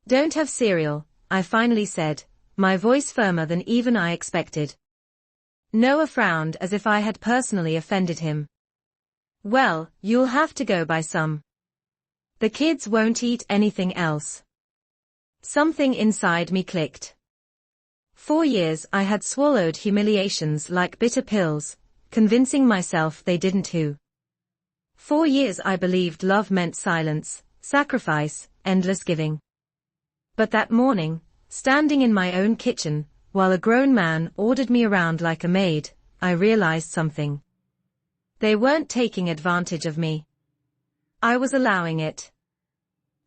Don't have cereal, I finally said, my voice firmer than even I expected. Noah frowned as if I had personally offended him. Well, you'll have to go buy some. The kids won't eat anything else. Something inside me clicked. 4 years I had swallowed humiliations like bitter pills, convincing myself they didn't. 4 years I believed love meant silence, sacrifice, endless giving. But that morning, standing in my own kitchen, while a grown man ordered me around like a maid, I realized something. They weren't taking advantage of me. I was allowing it.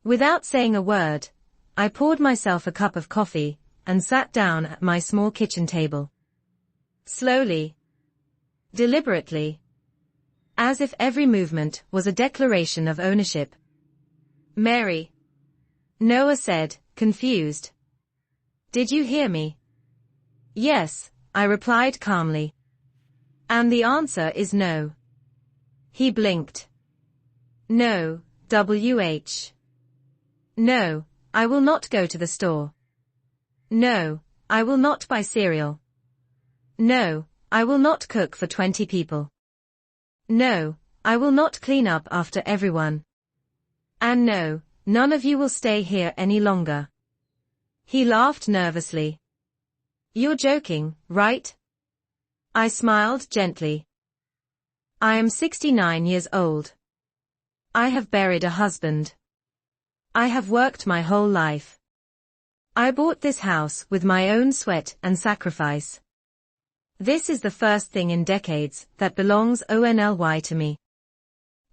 Without saying a word, I poured myself a cup of coffee, and sat down at my small kitchen table. Slowly. Deliberately. As if every movement was a declaration of ownership. Mary. Noah said, confused. Did you hear me? Yes, I replied calmly. And the answer is no. He blinked. No, WH. No, I will not go to the store. No, I will not buy cereal. No, I will not cook for 20 people. No, I will not clean up after everyone. And no, none of you will stay here any longer. He laughed nervously. You're joking, right? I smiled gently. I am 69 years old. I have buried a husband. I have worked my whole life. I bought this house with my own sweat and sacrifice. This is the first thing in decades that belongs only to me.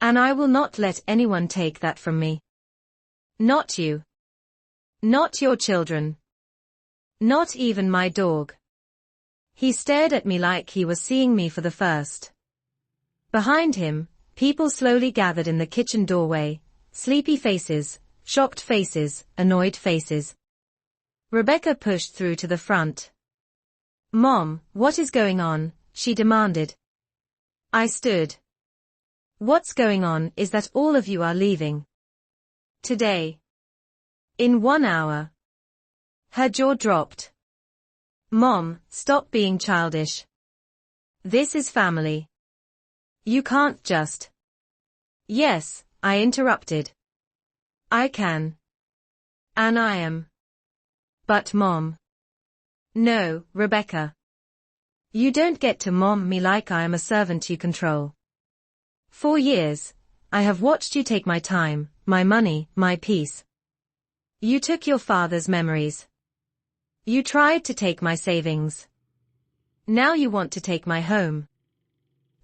And I will not let anyone take that from me. Not you. Not your children. Not even my dog. He stared at me like he was seeing me for the first. Behind him, people slowly gathered in the kitchen doorway, sleepy faces, shocked faces, annoyed faces. Rebecca pushed through to the front. Mom, what is going on? She demanded. I stood. What's going on is that all of you are leaving. Today. In 1 hour. Her jaw dropped. Mom, stop being childish. This is family. You can't just. Yes, I interrupted. I can. And I am. But Mom. No, Rebecca. You don't get to mom me like I am a servant you control. 4 years, I have watched you take my time, my money, my peace. You took your father's memories. You tried to take my savings. Now you want to take my home.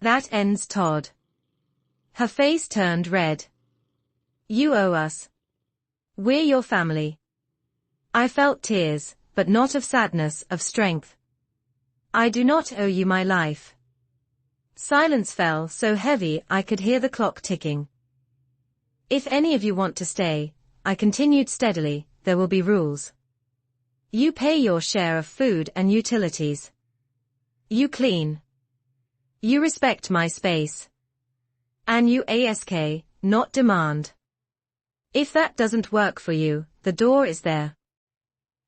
That ends Todd. Her face turned red. You owe us. We're your family. I felt tears, but not of sadness, of strength. I do not owe you my life. Silence fell so heavy I could hear the clock ticking. If any of you want to stay, I continued steadily, there will be rules. You pay your share of food and utilities. You clean. You respect my space. And you ask, not demand. If that doesn't work for you, the door is there.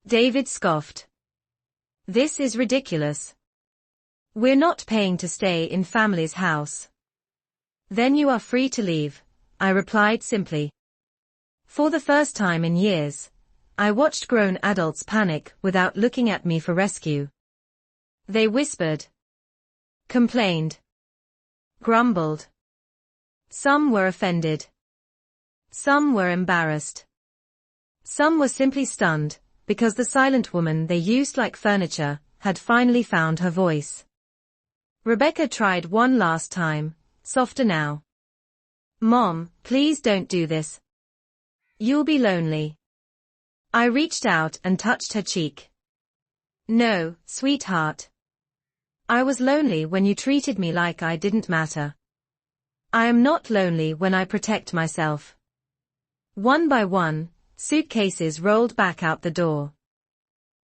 David scoffed. This is ridiculous. We're not paying to stay in family's house. Then you are free to leave, I replied simply. For the first time in years, I watched grown adults panic without looking at me for rescue. They whispered. Complained. Grumbled. Some were offended. Some were embarrassed. Some were simply stunned, because the silent woman they used like furniture had finally found her voice. Rebecca tried one last time, softer now. Mom, please don't do this. You'll be lonely. I reached out and touched her cheek. No, sweetheart. I was lonely when you treated me like I didn't matter. I am not lonely when I protect myself. One by one, suitcases rolled back out the door.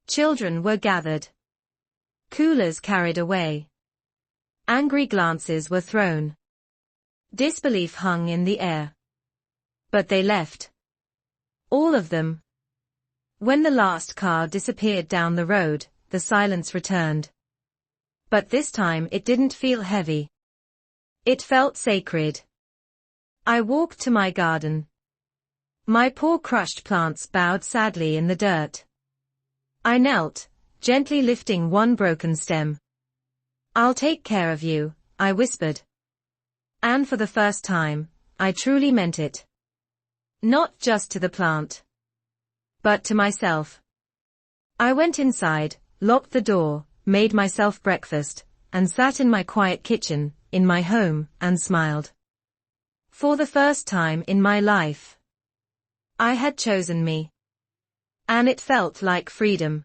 Children were gathered. Coolers carried away. Angry glances were thrown. Disbelief hung in the air. But they left. All of them. When the last car disappeared down the road, the silence returned. But this time it didn't feel heavy. It felt sacred. I walked to my garden. My poor crushed plants bowed sadly in the dirt. I knelt, gently lifting one broken stem. "I'll take care of you," I whispered. And for the first time, I truly meant it. Not just to the plant, but to myself. I went inside, locked the door, made myself breakfast, and sat in my quiet kitchen, in my home, and smiled. For the first time in my life, I had chosen me. And it felt like freedom.